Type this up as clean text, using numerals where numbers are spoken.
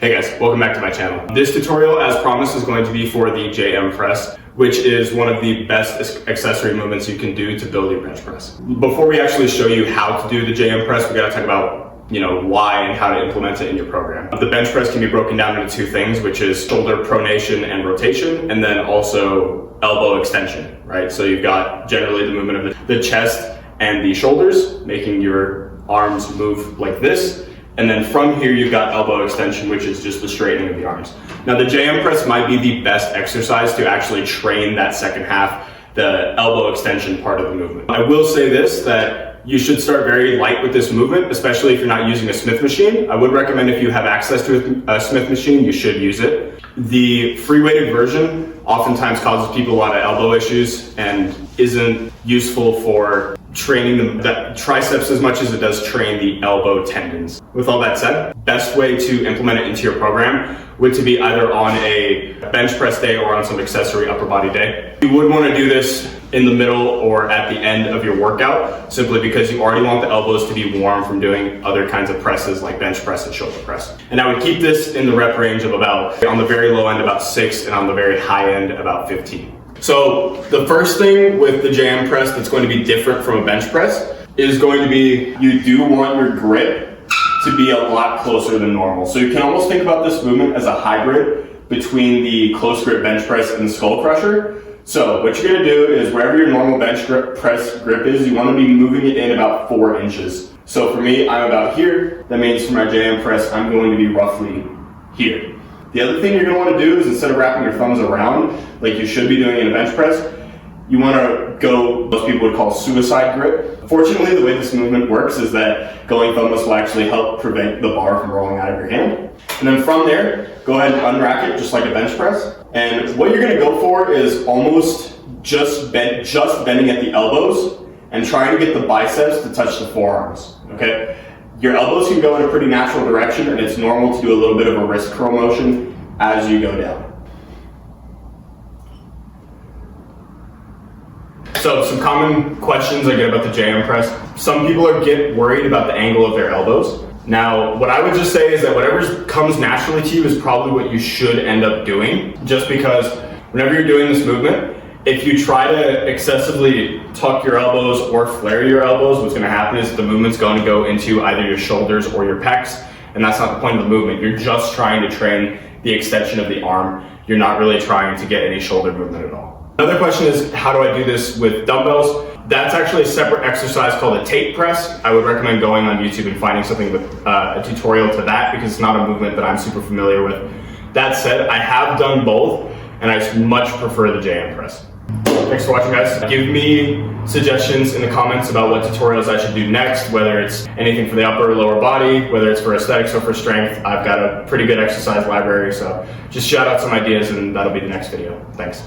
Hey guys, welcome back to my channel. This tutorial, as promised, is going to be for the JM press, which is one of the best accessory movements you can do to build your bench press. Before we actually show you how to do the JM press, we gotta talk about why and how to implement it in your program. The bench press can be broken down into two things, which is shoulder pronation and rotation, and then also elbow extension, right? So you've got generally the movement of the chest and the shoulders, making your arms move like this. And then from here, you've got elbow extension, which is just the straightening of the arms. Now the JM press might be the best exercise to actually train that second half, the elbow extension part of the movement. I will say this, that you should start very light with this movement, especially if you're not using a Smith machine. I would recommend if you have access to a Smith machine, you should use it. The free weighted version oftentimes causes people a lot of elbow issues and isn't useful for training the triceps as much as it does train the elbow tendons. With all that said, best way to implement it into your program would to be either on a bench press day or on some accessory upper body day. You would want to do this in the middle or at the end of your workout, simply because you already want the elbows to be warm from doing other kinds of presses like bench press and shoulder press. And I would keep this in the rep range of about, on the very low end, about 6, and on the very high end, about 15. So the first thing with the JM press that's going to be different from a bench press is going to be, you do want your grip to be a lot closer than normal. So you can almost think about this movement as a hybrid between the close grip bench press and the skull crusher. So what you're gonna do is wherever your normal bench press grip is, you wanna be moving it in about 4 inches. So for me, I'm about here. That means for my JM press, I'm going to be roughly here. The other thing you're gonna wanna do is, instead of wrapping your thumbs around, like you should be doing in a bench press, you wanna go, most people would call suicide grip. Fortunately, the way this movement works is that going thumbless will actually help prevent the bar from rolling out of your hand. And then from there, go ahead and unrack it just like a bench press. And what you're gonna go for is almost just bending at the elbows and trying to get the biceps to touch the forearms, okay? Your elbows can go in a pretty natural direction, and it's normal to do a little bit of a wrist curl motion as you go down. So some common questions I get about the JM press. Some people get worried about the angle of their elbows. Now, what I would just say is that whatever comes naturally to you is probably what you should end up doing, just because whenever you're doing this movement, if you try to excessively tuck your elbows or flare your elbows, what's gonna happen is the movement's gonna go into either your shoulders or your pecs, and that's not the point of the movement. You're just trying to train the extension of the arm. You're not really trying to get any shoulder movement at all. Another question is, how do I do this with dumbbells? That's actually a separate exercise called a tape press. I would recommend going on YouTube and finding something with a tutorial to that, because it's not a movement that I'm super familiar with. That said, I have done both, and I much prefer the JM press. Thanks for watching, guys. Give me suggestions in the comments about what tutorials I should do next, whether it's anything for the upper or lower body, whether it's for aesthetics or for strength. I've got a pretty good exercise library, so just shout out some ideas and that'll be the next video. Thanks.